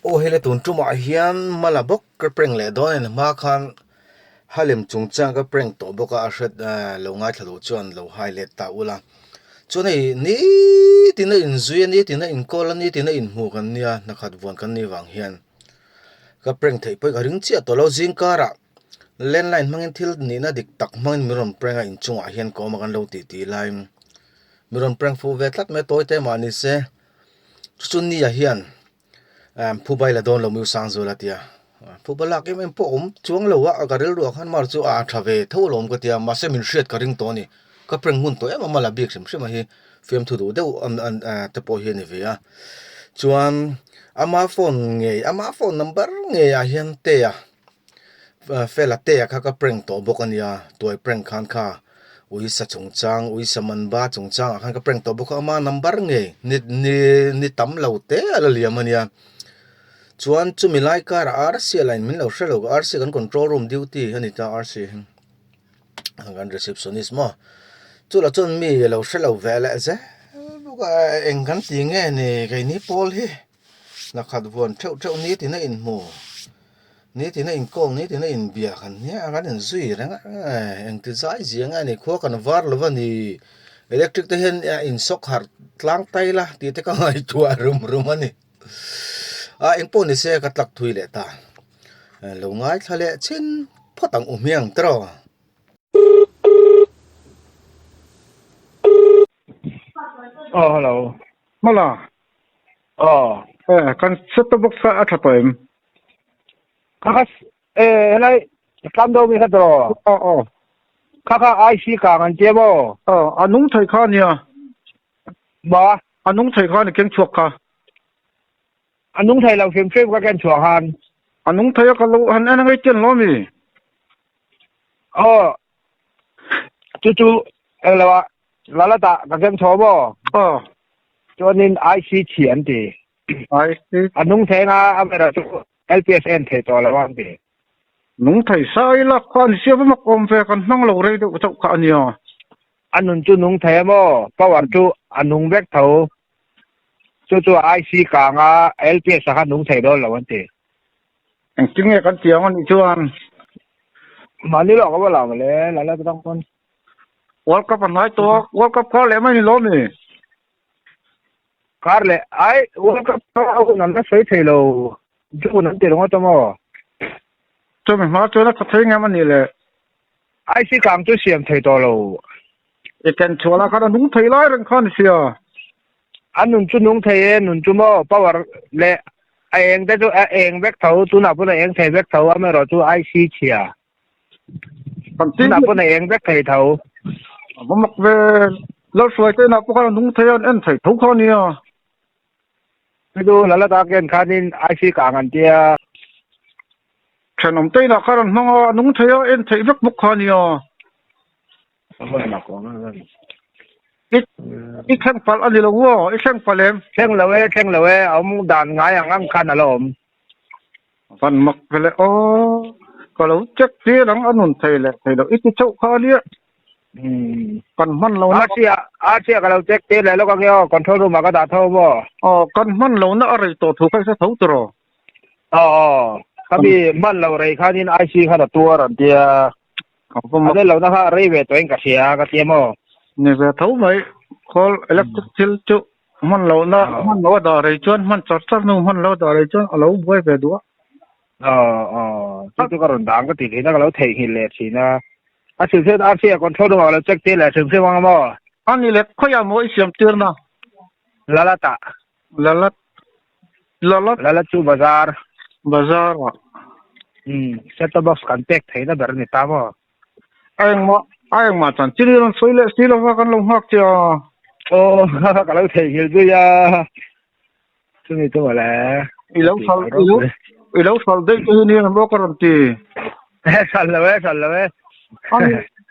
โอเฮเลตุนจุมาเฮียนมาลาบกกระเปร่งเลดอนมาคันฮัลเลมจุงจังกระเปร่งตัวบกอาเสดลงง่ายทะลุจวนลงไฮเลตตาอุลาจวนนี่ตินะอินซุยนี่ตินะอินโคลนี่ตินะอินหูกันเนี่ยนักขัดวนกันนี่วังเฮียนกระเปร่งไทยไปกระริงเจียตัวเราจิงการะเลนไลน์มังอินทิลนี่นะดิกตักมังมิรอนเปร่งอินจุงอาเฮียนก็มากันเราตีไลน์มิรอนเปร่งฟูเวทลัดเมตัวเตมานิเซจุนนี่อาเฮียนผู้ใบละโดนเรามีสังโซลาติยาผู้บลักยังไม่พอช่วงเราว่าการเรื่องขันมาจู่ทราเวทั่วโลกก็ที่มาเซมินเชียดการิงตัวนี้ก็เปร่งหุ่นตัวมาลาบิกใช่ไหมฟิล์มทุดูเดี๋ยวตะโพเฮนี่เวียจวนมาโฟนเงยมาโฟนนัมเบอร์เงยเฮียนเตียเฟลเตียข้าก็เปร่งตัวบกันยาตัวเปร่งขันข้าอุยสัจงจังอุยสมันบาจงจังข้าก็เปร่งตัวบกมานัมเบอร์เงยนี่ตั้มเราเตะอะไรเลียมันยาจวนจุมิไลการRC line มินเราเชลล์RCกัน control room duty ฮันนี่ตา RC กัน receptionist มั้งจุละจนมีเราเชลล์เวลเซ่ลูกเองกันตีเงี้ยนี่ไงนี่พอลฮีนักขัดวนเท่านี้ที่นั่นอินโมนี่ที่นั่นอินกงนี่ที่นั่นอินเบียกันเนี่ยกันอินซุยนะเองที่ใจเสียงไงนี่ขั้วกันวาร์ลวันนี่อิเล็กทริกที่เห็นอินซ็อกฮาร์ดล้างไตละที่ที่ก็ไอตัวรุมนี่เองปนนี่เสียกัดลักทุยเลยตาลงง่ายทะเลชินพอตั้งอุ้มยังตรอฮัลโหลมาล่ะกันเซ็ตบ็อกซ์อัดตัวเองข้าอะไรคำโดมีขัดรอข้าไอซีกลางอันเจ็บอันนุ่งไทยข้าเนี่ยบ่อันนุ่งไทยข้าเนี่ยเก่งชวกค่ะอันนุ่งไทยเราเข้มก็แกนชัวหันอันนุ่งไทยก็รู้หันอันนั้นไอ้เจนล้อมีจู่อะไรวะลาตาก็เข้มชัวบ่จวนนี้ไอซีเฉียนดีอันนุ่งไทยนะอะไรจู่ LPSN เทตัวละวันดีนุ่งไทยสายละคนเสียบมาคอมเฟกันนั่งเราเรดูเจ้าข้าเนี่ยอันนุ่งจู่นุ่งไทยบ่เพราะว่าจู่อันนุ่งแบกเท่าจู่ไอซีกลางLPS สักนุ่งไทยโดนละวันดีจริงๆกันเสียงมันชวนมานี่หรอกก็ว่าเราเลยแล้วต้องคนวอลกับปัญหาตัววอลกับเขาเลยไม่ล้มนี่คาร์เลยไอ้วอลกับเขานั่นก็ใช้เทโลจู่นั่นเดี๋ยวว่าจะมาจะไม่มาจู่แล้วก็ทิ้งมันนี่เลยไอ้สิกลางจู่เสียมเทตัวโลไอ้กันชัวร์แล้วเขานุ่งไทยไล่เรื่องข้อนี้เสียอันนุ่นจู่นุ่งไทยนุ่นจู่มาเพราะว่าเลยไอ้เองแต่จู่เองแบกเท่าจู่นับว่าเองไทยแบกเท่าไม่รอจู่ไอซีเชียจู่นับว่าเองแบกไทยเท่าผมมักเวเราสวยแต่นับว่านุ่งไทยอันไทยทุกคนเนี่ยไปดูแล้วตาเกินคานินไอซีกลางอันเดียฉันนำใจนะการนั่งนุ่งไทยอันไทยแบกบุคคลเนี่ยไม่หนักกว่านั้นอีแข่งฟันอันนี้เราว่าอีแข่งฟันเล่มแข่งเลยเอามุดานง่ายอย่างงั้นขันอารมณ์ฟันมักไปเลยก็เราเช็คที่หลังอันนุ่นไทยแหละไทยเราอีที่เจ้าข้าเนี่ยกันมันเราอาเซียก็เราเช็คที่แล้วก็เกี่ยวคอนโทรลรูมมาก็ด่าเท่าบ่กันมันเราน่ะอะไรตัวถูกใครจะเท่าตัวเขามีมันเราอะไรข้านี่ไอซีข้าตัวรันเดียอันนี้เรานะคะรีเวทตัวเองกับเสียกับเทียมเนี่ยจะเท่าไหมcall electric till จุมันเราน่ะมันเราด่าอะไรจนมันจัดสรรนู่นมันเราด่าอะไรจนเราบ่อยไปด้วยจู่ก็รุนดังก็ติดนะก็เราเทหินเลยสินะสื่อเสียอาเซียคอนโทรลเราเช็คที่แหละสื่อเสียว่างบ่อันนี้แหละเขาอยากมั่วเสียมเตือนนะลาตาลาลาจู่บาซาร์ว่ะเซ็ตบ็อกซ์คอนแทคให้นะแบบนี้ตามบ่ไอ้มาจันที่นี่เราสวยเลยสิเราว่ากันลงหักเจ้าก็เราเทหินด้วยซึ่งนี่ตัวแหละอีแล้วสอลได้ที่นี่เราบอกกันทีสันเลย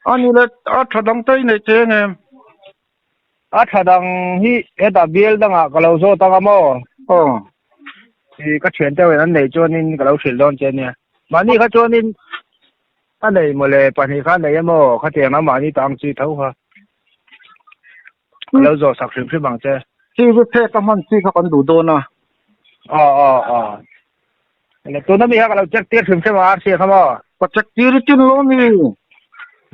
อันนี้เลยถ้าดังใจในเจงถ้าดังที่ตาเบลดังก็เราโซ่ตั้งมั้งที่ก็เขียนเจ้าไว้นั่นในจวนนี้ก็เราเขียนโดนเจเนี่ยมานี่เขาจวนนี้อันไหนหมดเลยปัญหาข้างไหนมั้งเขาเตียงน้ำมานี่ตั้งชื่อเท่าค่ะเราโซ่สักสิ่งที่บางเจ้ที่ประเทศก็มันที่เขากันดูโดนนะ le tu na mi ha kalau cek tir sim se war se khamo ก็จักจีรจินโลนี่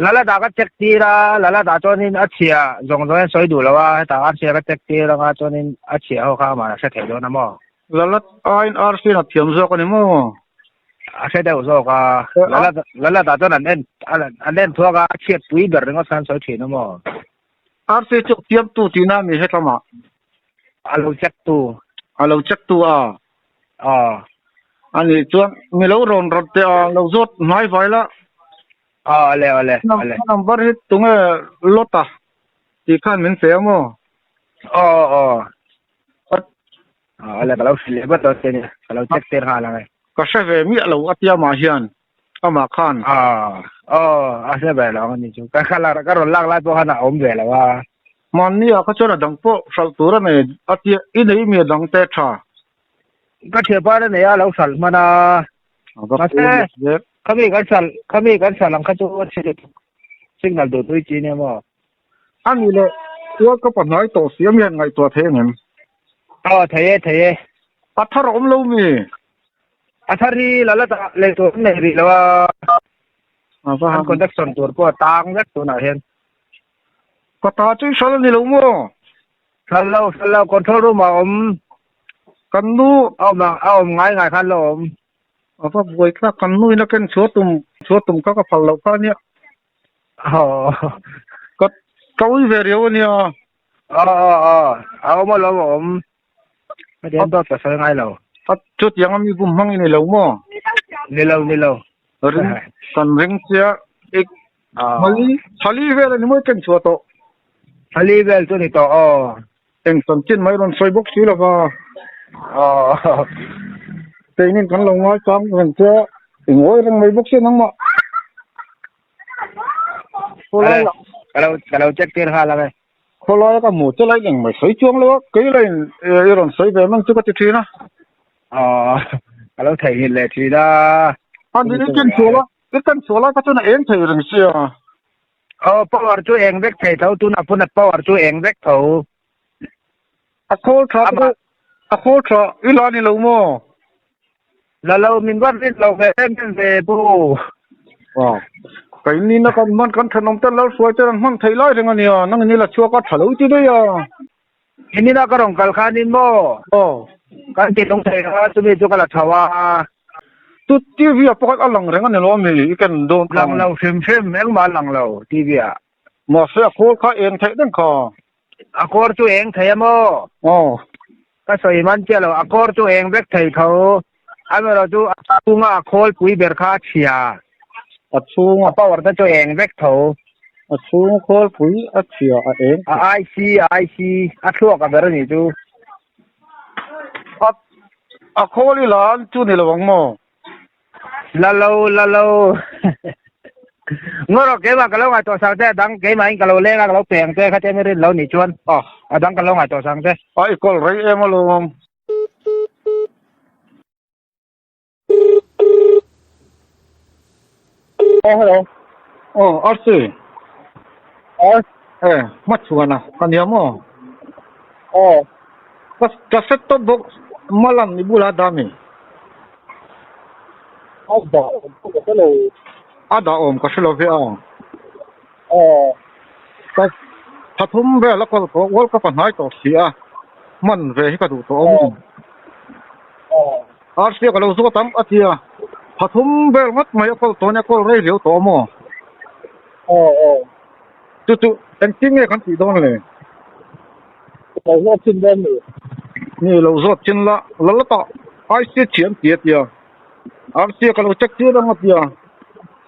lala da ka cek tira lala da chonin achia jong jong soi du lawa ta achia ka cek tira nga chonin achia ho kha ma se the do na mo ละละไอ้อาร์ซีน่ะเทียมซอกนี่มั้ง a se de zo ka lala da chon an len thua ka chiet pui ber ngo san soi thi na mo อาร์ซีจุกเทียมตูตีน่ามีเฮ็ดละมา alu cek tu อะเราจักตัว อันนี้จวนมีเรารอนรถเตอเราจดน้อยไว้ละ ale นัมเบอร์ตรงรถอ่ะที่คันมันเสียมั้ง ale kalau sile ba to te kalau cek tir ha la ngai ก็ใช่เวมีเราอัตยามาเฮียนอามาคัน ase ba la ni chu ka khala ka ron lak lai po kana om ve la wa มันนี่เขาจะดังโปสัลตัวนี่อัตยาอินนี้มีดังเตชะ ka che pa ne ya lo sal mana ก็เป็นเด็ก kami kan sal ang ka chu signal do tu chi ne mo อันนี้เลยตัวก็ปัญหาตัวเสียมีไงตัวเท่เงิน theye อัทรอมเรามี athari lala ta le to ne ri la wa ก็ an connection tur po tang vet tu na hen ก็ตาจุยสารนี่เรามั้ง sallau control room om กันนู้ au ngai khan lo om ก็บวยคลักกันนู้นักเก็นชัวตุ่มก็พัลเราข้าเนี่ย ก็เกาอีเวรียวเนี่ย au ma lo om ma den to ta sa ngai lo จุดยังมีบุ้มมังนี่เรามั้ง ni lo ริงกันริงเสียอีกมาลีชาลีเวลนี่ไม่เก็นชัวโต ali vel tu ni to เอ็งสันจินไม่รอนซอยบุกซีแล้วก็แต่นี่กันลงน้อยซ้ำเห็นเจ้าอีกโว้ยเรื่องไม่บุกซีนั่งมาคนละ kalau cek tir ha la ngai คนละก็หมู่จะไล่ยังไม่ใส่ช่วงเลยวะกี่เลยรอนซอยแบบมันจะก็ติดทีนะ kalau thei hin le thi da อันนี้กันชัวละก็จะน่ะเอ็งเถื่อนเสีย power chu eng vek thei thau tu na punat power chu eng vek thau อะโคตรอีลานี่เรามั้ง la lo min wat rin lo ve en ve pu ว้าวไก่นี่นะกันมันกันถนนเต้นแล้วสวยเต้นมันไทยไล่ถึงอันเนี่ยนั่งนี่ละชัวก็ทะลุที่ด้วยอ่ะ ini na karong kalkanin mo อ๋อ kan ti long thei ha tu mi chu kala thawa ตุทีวีปกติอัลลังเรื่องอันนี้เรามีอีกันโดน lang lo sim eng ma lang lo tv a มาเสียโคตรเขาเองไทยนั่นค่ะ akor chu eng thei mo อ๋อ ka soi man che lo akor chu eng vek thei thau ame lo chu tunga khol pui ber kha chia อัดชูง power ta chu eng vek thau อัดชูงโคตรปุ๋ยอัดเสียเอง ic a thua ka ber ni chu อัดโคลีหลานจูนี่ระวังมั้ง la lo ngoro ke ba ka lo ngai to sang te dang ke mai ka lo le ka lo peng te kha te me rin lo ni chuan dang ka lo ngai to sang te ไอ้คนไรเอ็มลง hello อ๋ออัดสิมาชวนนะกันยังมั้งก็เซ็ตตัวบุกมาลันนี่บุลาดามีada om ka shlo ve a ก็ถ้าทุ่มเวลาก็วอลก็ปัญหาต่อเสียมันเวให้กระดูตัวองอาร์เซียก็เราสู้ตั้มอาทิตย์ถ้าทุ่มเวลาไม่ก็ตัวนี้ก็เรียวตัวมั้งจู่ๆแต่จริงๆกันตีโดนเลยเราโดนชินได้เลยนี่เราโดนชินละแล้วต่อไอ้เสียเฉียนเตียเตียอาร์เซียก็เราจักเจอแล้วมาเตีย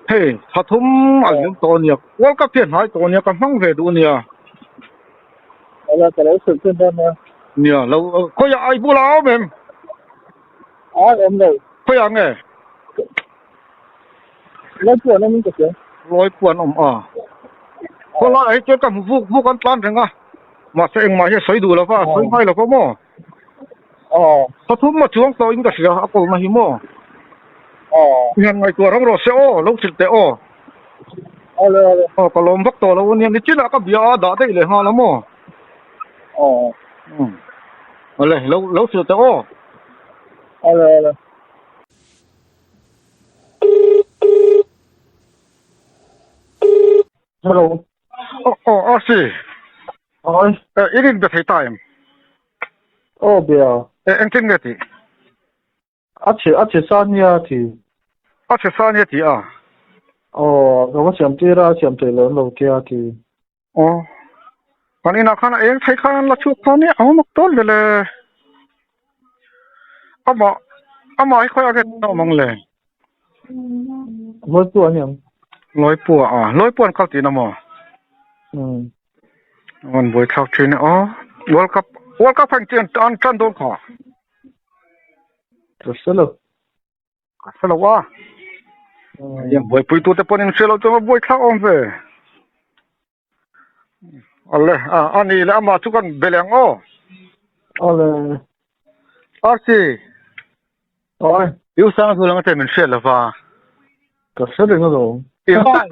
เฮ้ถ้าทุ่มอะไรตัวเนี้ยวอลก็เปลี่ยนหายตัวเนี้ยก็มั่งเวดูเนี่ยเราจะเราสึกขึ้นได้ไหมเนี่ยเราก็อยากไอ้บุลาเอาเองเลยก็ยังไงร้อยปวนนั่นมันจะเสียร้อยปวนคนละไอ้เจ้ากับผู้กันตั้งถึงอ่ะมาเสียงมาให้ใส่ดูแล้วป่ะใส่ไม่แล้วก็มั่วถ้าทุ่มมาช่วงต่ออิงก็เสียเอาตัวมาหิมั่วยังไงตัวเราเสียเราสิเตะเลยก็ลมพักตัวเราเนี่ยนี่จีน่าก็เบียดได้เลยฮะแล้วมั่วอะไรเราสิเตะเลย Hello. 哦是 Oi. 一定别太大 Oh, bia. 应真个的 Ache sanya ti. 而且3年的啊 Oh, ko siam ti ra siam te lo lo kia ti. 哦 วันนี้นะคันเองใช้คันละชุดตอนนี้เอามาต้นเลยเอามาให้ค่อยเอาแค่เอามองเลย Mo tu anyang. 100ปัว100ปัวเข้าตีนะหมอมันบ่เข้าตีนะWorld Cup ฟังเตียนตอนจันโดนขอ Teruselo. สละว่ายังบ่ปุยตัวแต่ปนยังเสลจะมาบ่เข้าออมเว้Allahอันนี้แล้วมาทุกคนเบลงOle. Arsi Oi. อยู่สร้างสุลังแต่มันเสียแล้วว่า Teruselo no. อีบ้าน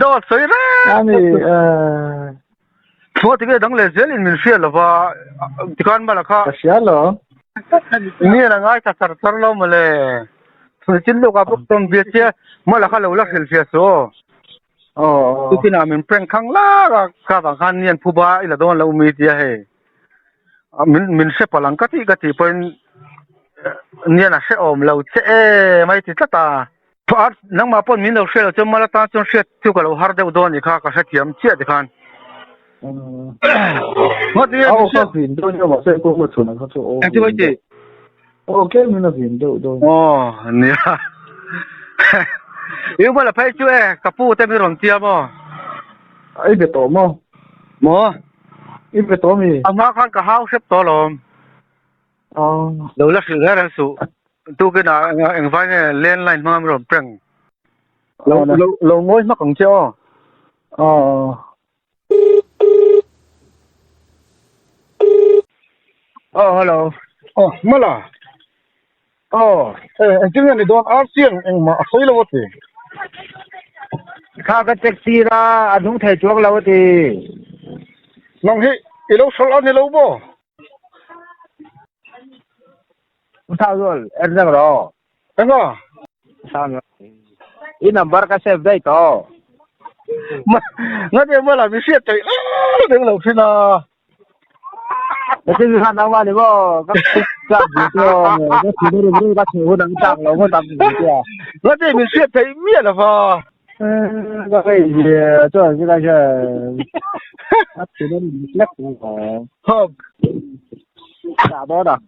ดอสวยเลย Aniพอที่ดังเลยเจลินมันเสียแล้วว่าที่กันมาแล้วค่ะ Kasialo. นี่นะง่ายถ้าสารเรามาเลยสุดที่ลูกกับพวกต้นเบียร์เชียมาแล้วค่ะเราลักเซลเซียสทุกที่น่ะมันเป็นครั้งล่าก็บางครั้งเนี่ยผู้บ่าวอีหละโดนเรามีเดียให้มันเสพลังกะติเป็นเนี่ยนะเสอมเราเจไม่ติดตาพอนังมาปนมินเราเสเราจะมาละตาจนเสทุกเราหาเดวโดนนี่ค่ะก็เสถียมเจียดิคันว่าที่เอาหินโดนก็บ่ใช่พวกชนเขาโอ้ที่ว่าจิโอเคมีหินโดนเนี่ยอยู่บ่ละไปช่วยกับปู่แต่มีรองเตียบ่ไอ้เบโตมหมอไอ้เบโตมีอามาคันก็เฮาเสพตอลมเราละสิแล้วสุตูกินะเอ็งไว้เนี่ยเลนไลน์มาบ่เปร่งเรางอยมาของเจ้าhello มาล่ะจริงๆนี่โดนอาเซียนเอ็งมาใส่แล้วว่าติข้าก็แท็กซี่ล่ะอันนู้นไทยจวกแล้วติน้องเฮ้อีเราสลอนนี่เราบ่Utagol, erdang ro. Enggak. Sama. Ini number ka save dai to. Ngade mala mi siet tai. Deng lo sina. Tapi bisa nama ni bo, ka gitu. Ka tidur ka tidur nang tak lo ko tak gitu ya. Ngade mi siet tai mie la fa. Ka kai ye, to ji ka je. Ka tidur ni lek ko. Hop. Sa bo da.